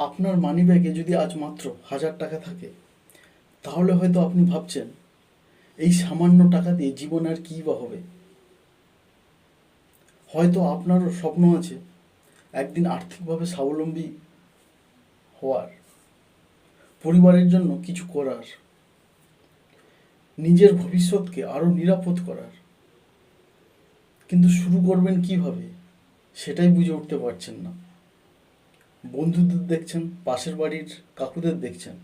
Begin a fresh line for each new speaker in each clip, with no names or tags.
আপনার মানিব্যাগে যদি আজ মাত্র 1,000 টাকা থাকে, তাহলে হয়তো আপনি ভাবছেন এই সামান্য টাকা দিয়ে জীবন আর কী বা হবে। হয়তো আপনারও স্বপ্ন আছে একদিন আর্থিকভাবে স্বাবলম্বী হওয়ার, পরিবারের জন্য কিছু করার, নিজের ভবিষ্যৎকে আরও নিরাপদ করার। কিন্তু শুরু করবেন কিভাবে সেটাই বুঝে উঠতে পারছেন না। বন্ধুদের দেখছেন, পাশের বাড়ির কাকুদের দেখছেন,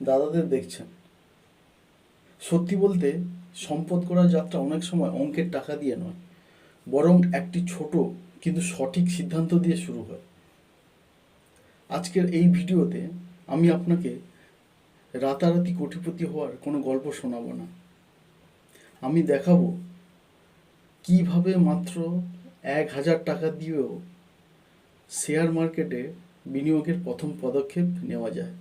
দাদাদের দেখছেন। সত্যি বলতে সম্পদ করার যাত্রা অনেক সময় অঙ্কের টাকা দিয়ে নয়, বরং একটি ছোট কিন্তু সঠিক সিদ্ধান্ত দিয়ে শুরু হয়। আজকের এই ভিডিওতে আমি আপনাকে রাতারাতি কোটিপতি হওয়ার কোনো গল্প শোনাবো না। আমি দেখাবো কিভাবে মাত্র 1,000 টাকা দিয়েও শেয়ার মার্কেটে বিনিয়োগের প্রথম পদক্ষেপ নেওয়া যায়।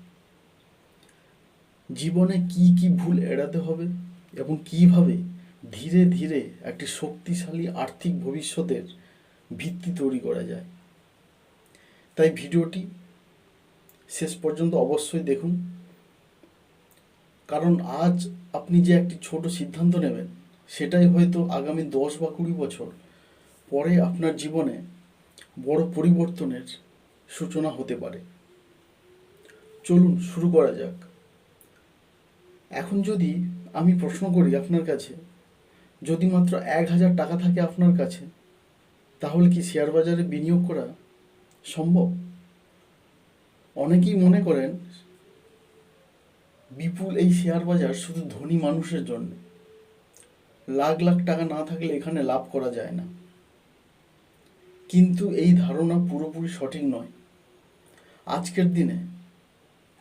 জীবনে কি কি ভুল এড়াতে হবে এবং কিভাবে ধীরে ধীরে একটি শক্তিশালী আর্থিক ভবিষ্যতের ভিত্তি তৈরি করা যায়। তাই ভিডিওটি শেষ পর্যন্ত অবশ্যই দেখুন, কারণ আজ আপনি যে একটি ছোট সিদ্ধান্ত নেবেন, সেটাই হয়তো আগামী 10 বা 20 বছর পরে আপনার জীবনে বড় পরিবর্তনের সূচনা হতে পারে। চলুন শুরু করা যাক। এখন যদি আমি প্রশ্ন করি আপনার কাছে, যদি মাত্র 1,000 টাকা থাকে আপনার কাছে, তাহলে কি শেয়ার বাজারে বিনিয়োগ করা সম্ভব? অনেকেই মনে করেন বিপুল এই শেয়ার বাজার শুধু ধনী মানুষের জন্য, লাখ লাখ টাকা না থাকলে এখানে লাভ করা যায় না। কিন্তু এই ধারণা পুরোপুরি সঠিক নয়। আজকের দিনে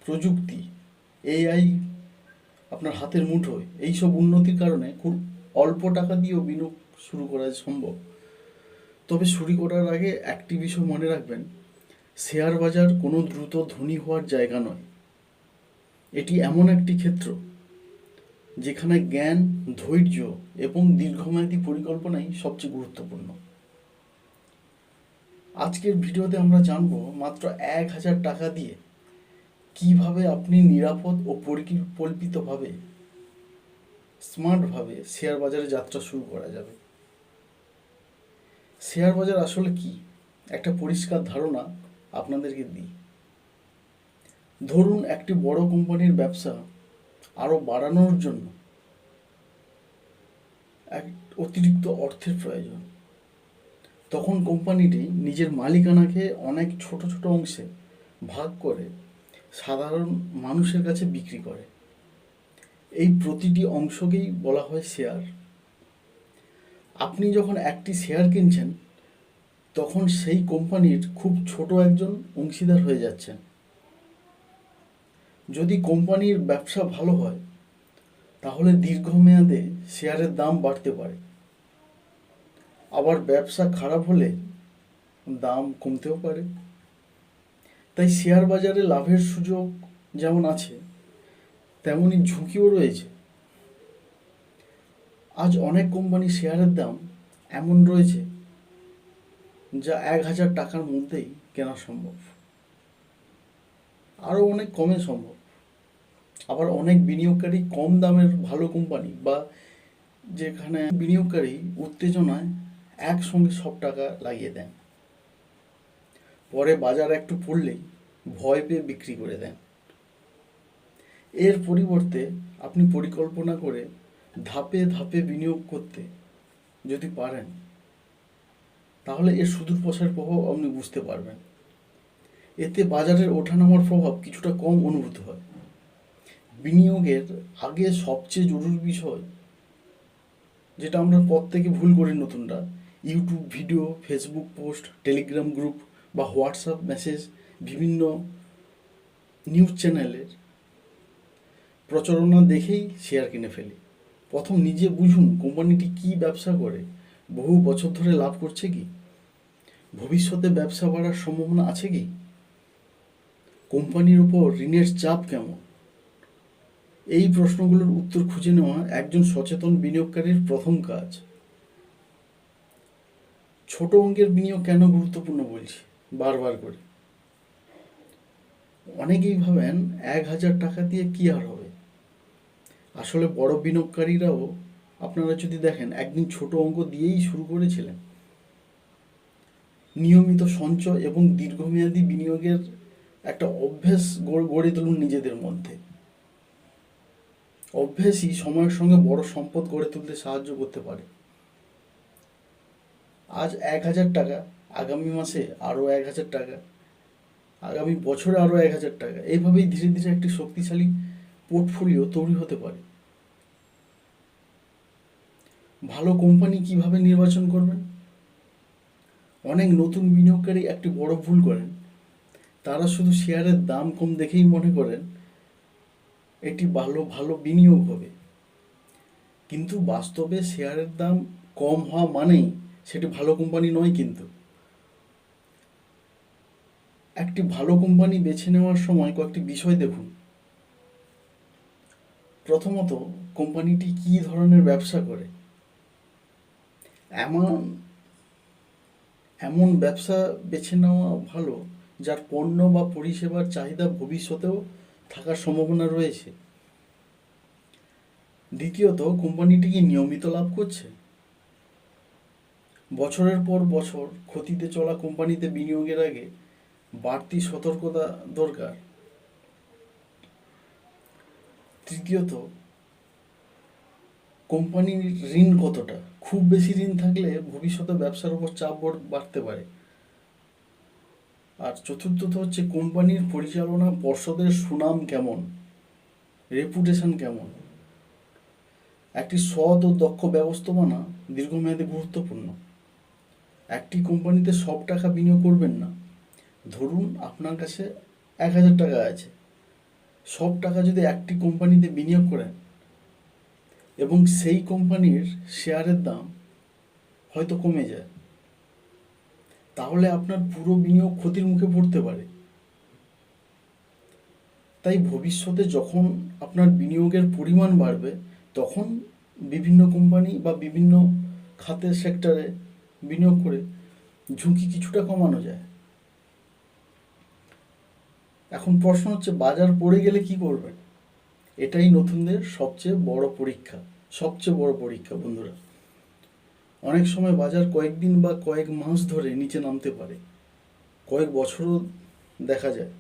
প্রযুক্তি, এআই আপনার হাতের মুঠোয়, এইসব উন্নতির কারণে খুব অল্প টাকা দিয়েও বিনিয়োগ শুরু করা সম্ভব। তবে শুরু করার আগে একটি বিষয় মনে রাখবেন, শেয়ার বাজার কোনো দ্রুত ধনী হওয়ার জায়গা নয়। এটি এমন একটি ক্ষেত্র যেখানে জ্ঞান, ধৈর্য এবং দীর্ঘমেয়াদী পরিকল্পনাই সবচেয়ে গুরুত্বপূর্ণ। আজকের ভিডিওতে আমরা জানব মাত্র 1,000 টাকা দিয়ে কিভাবে আপনি নিরাপদ ও পরিকল্পিতভাবে, স্মার্টভাবে শেয়ার বাজারে যাত্রা শুরু করা যাবে। শেয়ার বাজার আসলে কি, একটা পরিষ্কার ধারণা আপনাদেরকে দিই। ধরুন একটি বড় কোম্পানির ব্যবসা আরও বাড়ানোর জন্য এক অতিরিক্ত অর্থের প্রয়োজন। তখন কোম্পানিটি নিজের মালিকানাকে অনেক ছোট ছোট অংশে ভাগ করে সাধারণ মানুষের কাছে বিক্রি করে। এই প্রতিটি অংশকেই বলা হয় শেয়ার। আপনি যখন একটি শেয়ার কিনছেন, তখন সেই কোম্পানির খুব ছোট একজন অংশীদার হয়ে যাচ্ছেন। যদি কোম্পানির ব্যবসা ভালো হয়, তাহলে দীর্ঘমেয়াদে শেয়ারের দাম বাড়তে পারে। আবার ব্যবসা খারাপ হলে দাম কমতেও পারে। তাই শেয়ার বাজারে লাভের সুযোগ যেমন আছে, তেমনই ঝুঁকিও রয়েছে। আজ অনেক কোম্পানি শেয়ারের দাম এমন রয়েছে যা 1,000 টাকার মধ্যেই কেনা সম্ভব, আরও অনেক কমে সম্ভব। আবার অনেক বিনিয়োগকারী কম দামের ভালো কোম্পানি বা যেখানে বিনিয়োগকারী উত্তেজনায় একসঙ্গে সব টাকা লাগিয়ে দেন, পরে বাজার একটু পড়লেই ভয় পেয়ে বিক্রি করে দেন। এর পরিবর্তে আপনি পরিকল্পনা করে ধাপে ধাপে বিনিয়োগ করতে যদি পারেন, তাহলে এর সুদূর প্রসারের প্রভাব আপনি বুঝতে পারবেন। এতে বাজারের ওঠানামার প্রভাব কিছুটা কম অনুভূত হয়। বিনিয়োগের আগে সবচেয়ে জরুরি বিষয়, যেটা আমরা প্রত্যেকে ভুল করি নতুনরা, YouTube video, Facebook post, Telegram group বা হোয়াটসঅ্যাপ মেসেজ, বিভিন্ন নিউজ চ্যানেলের প্রচারণা দেখেই শেয়ার কিনে ফেলি। প্রথম নিজে বুঝুন কোম্পানিটি কী ব্যবসা করে, বহু বছর ধরে লাভ করছে কি, ভবিষ্যতে ব্যবসা বাড়ার সম্ভাবনা আছে কি, কোম্পানির উপর ঋণের চাপ কেমন। এই প্রশ্নগুলোর উত্তর খুঁজে নেওয়া একজন সচেতন বিনিয়োগকারীর প্রথম কাজ। ছোট অঙ্কের বিনিয়োগ কেন গুরুত্বপূর্ণ বলছি বারবার করে। অনেকেই ভাবেন 1,000 টাকা দিয়ে কি আর হবে। আসলে বড় বিনিয়োগকারীরাও আপনারা যদি দেখেন একদিন ছোট অঙ্ক দিয়েই শুরু করেছিলেন। নিয়মিত সঞ্চয় এবং দীর্ঘমেয়াদী বিনিয়োগের একটা অভ্যেস গড়ে তুলুন নিজেদের মধ্যে। অভ্যেসই সময়ের সঙ্গে বড় সম্পদ গড়ে তুলতে সাহায্য করতে পারে। আজ 1,000 টাকা, আগামী মাসে আরও 1,000 টাকা, আগামী বছরে আরও 1,000 টাকা, এইভাবেই ধীরে ধীরে একটি শক্তিশালী পোর্টফোলিও তৈরি হতে পারে। ভালো কোম্পানি কিভাবে নির্বাচন করবেন? অনেক নতুন বিনিয়োগকারী একটি বড় ভুল করেন। তারা শুধু শেয়ারের দাম কম দেখেই মনে করেন এটি ভালো ভালো বিনিয়োগ হবে, কিন্তু বাস্তবে শেয়ারের দাম কম হওয়া মানেই সেটি ভালো কোম্পানি নয়। কিন্তু একটি ভালো কোম্পানি বেছে নেওয়ার সময় কয়েকটি বিষয় দেখুন। প্রথমত, কোম্পানিটি কী ধরনের ব্যবসা করে। এমন এমন ব্যবসা বেছে নেওয়া ভালো যার পণ্য বা পরিষেবার চাহিদা ভবিষ্যতেও থাকার সম্ভাবনা রয়েছে। দ্বিতীয়ত, কোম্পানিটি কি নিয়মিত লাভ করছে। বছরের পর বছর ক্ষতিতে চলা কোম্পানিতে বিনিয়োগের আগে বাড়তি সতর্কতা দরকার। তৃতীয়ত, কোম্পানির ঋণ কতটা। খুব বেশি ঋণ থাকলে ভবিষ্যতে ব্যবসার উপর চাপ বাড়তে পারে। আর চতুর্থত হচ্ছে কোম্পানির পরিচালনা পর্ষদের সুনাম কেমন, রেপুটেশন কেমন। একটি সৎ ও দক্ষ ব্যবস্থাপনা দীর্ঘমেয়াদে গুরুত্বপূর্ণ। একটি কোম্পানিতে সব টাকা বিনিয়োগ করবেন না। ধরুন আপনার কাছে 1,000 টাকা আছে, সব টাকা যদি একটি কোম্পানিতে বিনিয়োগ করেন এবং সেই কোম্পানির শেয়ারের দাম হয়তো কমে যায়, তাহলে আপনার পুরো বিনিয়োগ ক্ষতির মুখে পড়তে পারে। তাই ভবিষ্যতে যখন আপনার বিনিয়োগের পরিমাণ বাড়বে, তখন বিভিন্ন কোম্পানি বা বিভিন্ন খাতের সেক্টরে বিনিয়োগ করে ঝুঁকি কিছুটা কমানো যায়। এখন প্রশ্ন হচ্ছে, বাজার পড়ে গেলে কি করবেন? এটাই নতুনদের সবচেয়ে বড় পরীক্ষা বন্ধুরা। অনেক সময় বাজার কয়েকদিন বা কয়েক মাস ধরে নিচে নামতে পারে, কয়েক বছরও দেখা যায়।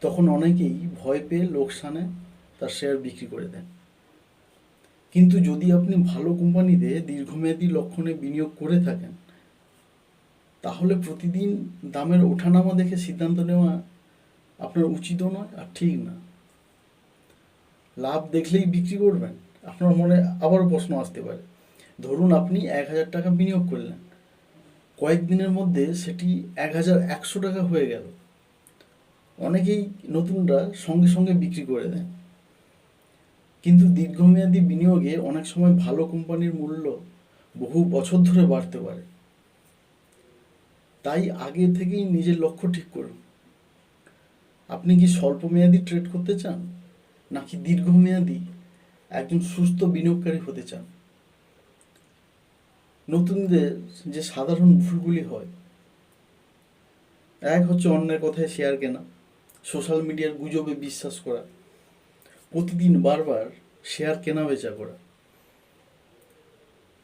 তখন অনেকেই ভয় পেয়ে লোকসানে তার শেয়ার বিক্রি করে দেন। কিন্তু যদি আপনি ভালো কোম্পানিতে দীর্ঘমেয়াদী লক্ষণে বিনিয়োগ করে থাকেন, তাহলে প্রতিদিন দামের ওঠানামা দেখে সিদ্ধান্ত নেওয়া আপনার উচিতও নয় আর ঠিক না। লাভ দেখলেই বিক্রি করবেন, আপনার মনে আবারও প্রশ্ন আসতে পারে। ধরুন আপনি 1,000 টাকা বিনিয়োগ করলেন, কয়েকদিনের মধ্যে সেটি 1,100 টাকা হয়ে গেল। অনেকেই নতুনরা সঙ্গে সঙ্গে বিক্রি করে দেন, কিন্তু দীর্ঘমেয়াদী বিনিয়োগে অনেক সময় ভালো কোম্পানির মূল্য বহু বছর ধরে বাড়তে পারে। তাই আগে থেকেই নিজের লক্ষ্য ঠিক করুন। আপনি কি স্বল্পমেয়াদী ট্রেড করতে চান, নাকি দীর্ঘমেয়াদী একজন সুস্থ বিনিয়োগকারী হতে চান? নতুনদের যে সাধারণ ভুলগুলি হয়, এক হচ্ছে অন্যের কথায় শেয়ার কেনা, সোশ্যাল মিডিয়ার গুজবে বিশ্বাস করা, প্রতিদিন বারবার শেয়ার কেনা বেচা করা।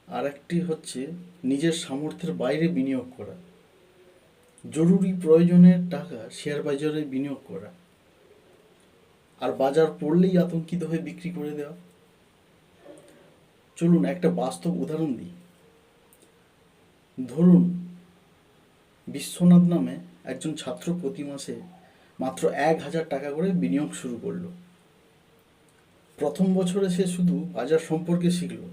আর একটি হচ্ছে নিজের সামর্থ্যের বাইরে বিনিয়োগ করা, জরুরি প্রয়োজনের টাকা শেয়ার বাজারে বিনিয়োগ করা, আর বাজার পড়লেই আতঙ্কিত হয়ে বিক্রি করে দেওয়া। চলুন একটা বাস্তব উদাহরণ দিই। ধরুন বিশ্বনাথ নামে একজন ছাত্র প্রতি মাসে মাত্র 1,000 টাকা করে বিনিয়োগ শুরু করলো। প্রথম বছরে সে শুধু বাজার সম্পর্কে শিখল।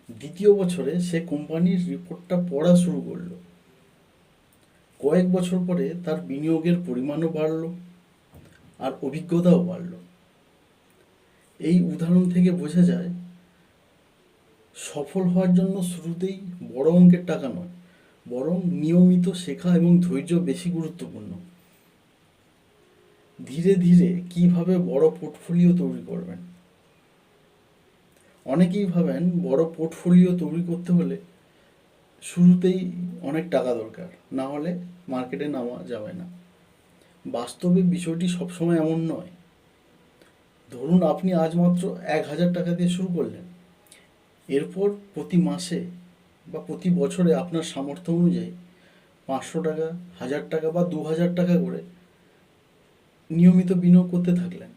দ্বিতীয় বছরে সে কোম্পানির রিপোর্টটা পড়া শুরু করলো। কয়েক বছর পরে তার বিনিয়োগের পরিমাণও বাড়ল আর অভিজ্ঞতাও বাড়ল। এই উদাহরণ থেকে বোঝা যায়, সফল হওয়ার জন্য শুরুতেই বড় অঙ্কের টাকা নয়, বরং নিয়মিত শেখা এবং ধৈর্য বেশি গুরুত্বপূর্ণ। ধীরে ধীরে কিভাবে বড় পোর্টফোলিও তৈরি করবেন। অনেকেই ভাবেন বড় পোর্টফোলিও তৈরি করতে হলে শুরুতেই অনেক টাকা দরকার, না হলে মার্কেটে নামা যাবে না। বাস্তবে বিষয়টি সবসময় এমন নয়। ধরুন আপনি আজ মাত্র 1,000 টাকা দিয়ে শুরু করলেন, এরপর প্রতি মাসে বা প্রতি বছরে আপনার সামর্থ্য অনুযায়ী 500 টাকা, 1,000 টাকা বা 2,000 টাকা করে নিয়মিত বিনিয়োগ করতে থাকলেন।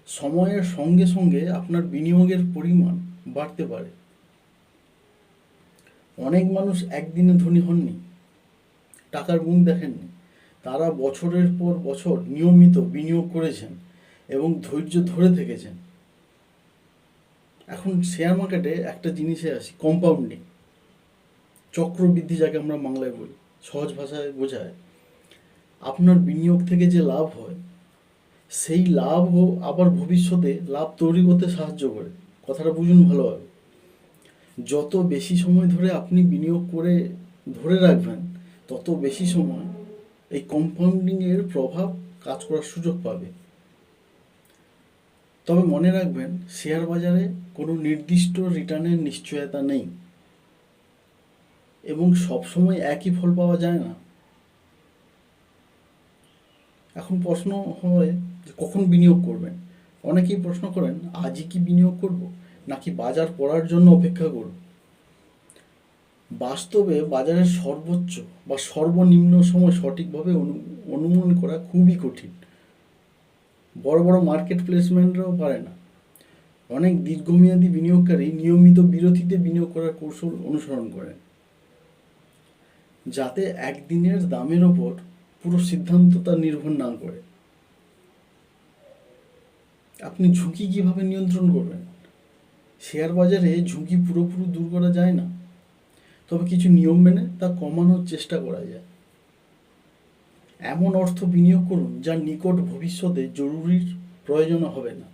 সময়ের সঙ্গে সঙ্গে আপনার বিনিয়োগের পরিমাণ বাড়তে পারে। অনেক মানুষ একদিনে ধনী হননি, টাকার মুখ দেখেননি। তারা বছরের পর বছর নিয়মিত বিনিয়োগ করেছেন এবং ধৈর্য ধরে থেকেছেন। এখন শেয়ার মার্কেটে একটা জিনিসে আসি, কম্পাউন্ডিং, চক্রবৃদ্ধি, যাকে আমরা বাংলায় বলি, সহজ ভাষায় বোঝায় আপনার বিনিয়োগ থেকে যে লাভ হয় সেই লাভও আবার ভবিষ্যতে লাভ তৈরি করতে সাহায্য করে। কথাটা বুঝুন ভালোভাবে। যত বেশি সময় ধরে আপনি বিনিয়োগ করে ধরে রাখবেন, তত বেশি সময় এই কম্পাউন্ডিংয়ের প্রভাব কাজ করার সুযোগ পাবে। তবে মনে রাখবেন, শেয়ার বাজারে কোনো নির্দিষ্ট রিটার্নের নিশ্চয়তা নেই এবং সবসময় একই ফল পাওয়া যায় না। এখন প্রশ্ন হয় যে কখন বিনিয়োগ করবেন। অনেকেই প্রশ্ন করেন, আজই কি বিনিয়োগ করব নাকি বাজার পড়ার জন্য অপেক্ষা করব। বাস্তবে বাজারের সর্বোচ্চ বা সর্বনিম্ন সময় সঠিকভাবে অনুমান করা খুবই কঠিন। বড় বড় মার্কেট প্লেসমেন্টরাও পারে না। অনেক দীর্ঘমেয়াদী বিনিয়োগকারী নিয়মিত বিরতিতে বিনিয়োগ করার কৌশল অনুসরণ করেন, যাতে একদিনের দামের ওপর পুরো সিদ্ধান্ত তার নির্ভর না করে। আপনি ঝুঁকি কিভাবে নিয়ন্ত্রণ করবেন? শেয়ার বাজারে ঝুঁকি পুরোপুরি দূর করা যায় না, তবে কিছু নিয়ম মেনে তা কমানোর চেষ্টা করা যায়। এমন অর্থ বিনিয়োগ করুন যা নিকট ভবিষ্যতে জরুরির প্রয়োজন হবে না।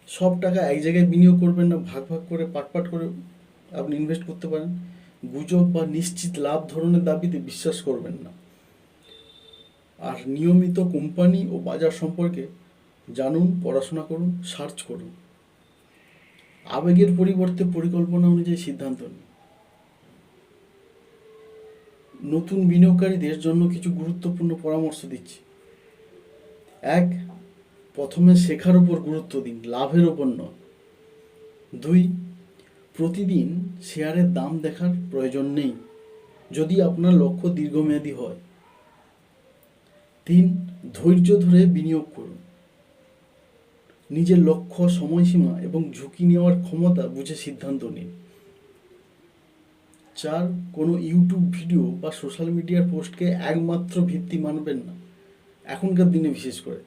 সব টাকা এক জায়গায় বিনিয়োগ করবেন না, ভাগ ভাগ করে পাট করে আপনি ইনভেস্ট করতে পারেন। গুজব বা নিশ্চিত লাভ ধরনের দাবিতে বিশ্বাস করবেন না। আর নিয়মিত কোম্পানি ও বাজার সম্পর্কে জানুন, পড়াশোনা করুন, সার্চ করুন। আবেগের পরিবর্তে পরিকল্পনা অনুযায়ী সিদ্ধান্ত নিন। নতুন বিনিয়োগকারীদের জন্য কিছু গুরুত্বপূর্ণ পরামর্শ দিচ্ছি। 1. প্রথমে শেখার উপর গুরুত্ব দিন, লাভের ওপর নয়। 2. প্রতিদিন শেয়ারের দাম দেখার প্রয়োজন নেই যদি আপনার লক্ষ্য দীর্ঘমেয়াদী হয়। 3. ধৈর্য ধরে বিনিয়োগ করুন। নিজের লক্ষ্য, সময়সীমা এবং ঝুঁকি নেওয়ার ক্ষমতা বুঝে সিদ্ধান্ত নিন। 4. কোনো ইউটিউব ভিডিও বা সোশ্যাল মিডিয়ার পোস্টকে একমাত্র ভিত্তি মানবেন না, এখনকার দিনে বিশেষ করে।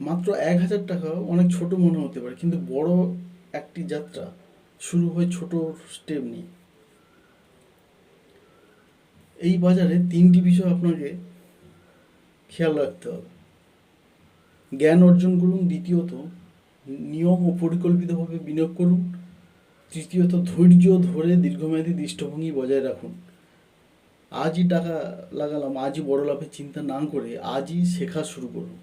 মাত্র 1,000 টাকা অনেক ছোট মনে হতে পারে, কিন্তু বড় একটি যাত্রা শুরু হয় ছোট স্টেপ নিয়ে। এই বাজারে 3টি বিষয় আপনাকে খেয়াল রাখতে হবে। জ্ঞান অর্জন করুন। দ্বিতীয়ত, নিয়ম ও পরিকল্পিতভাবে বিনিয়োগ করুন। তৃতীয়ত, ধৈর্য ধরে দীর্ঘমেয়াদী দৃষ্টিভঙ্গি বজায় রাখুন। আজই টাকা লাগালাম, আজই বড় লাভের চিন্তা না করে আজই শেখা শুরু করুন।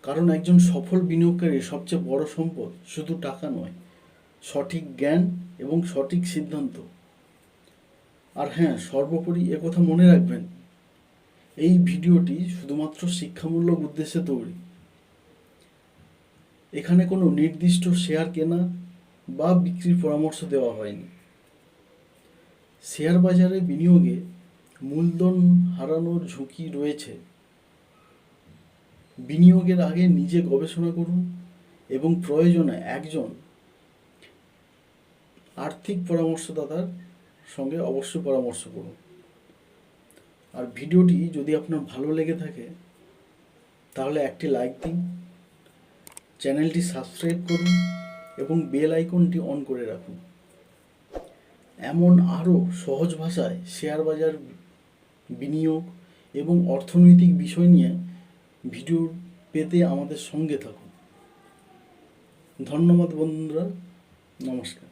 কারণ একজন সফল বিনিয়োগকারীর সবচেয়ে বড় সম্পদ শুধু টাকা নয়, সঠিক জ্ঞান এবং সঠিক সিদ্ধান্ত। আর হ্যাঁ, সর্বোপরি একথা মনে রাখবেন, এই ভিডিওটি শুধুমাত্র শিক্ষামূলক উদ্দেশ্যে তৈরি। এখানে কোনো নির্দিষ্ট শেয়ার কেনা বা বিক্রির পরামর্শ দেওয়া হয়নি। শেয়ার বাজারে বিনিয়োগে মূলধন হারানোর ঝুঁকি রয়েছে। বিনিয়োগের আগে নিজে গবেষণা করুন এবং প্রয়োজনে একজন আর্থিক পরামর্শদাতার সঙ্গে অবশ্যই পরামর্শ করুন। আর ভিডিওটি যদি আপনার ভালো লেগে থাকে তাহলে একটি লাইক দিন, চ্যানেলটি সাবস্ক্রাইব করুন এবং বেল আইকনটি অন করে রাখুন। এমন আরও সহজ ভাষায় শেয়ার বাজার, বিনিয়োগ এবং অর্থনৈতিক বিষয় নিয়ে ভিডিও পেতে আমাদের সঙ্গে থাকুন। ধন্যবাদ বন্ধুরা, নমস্কার।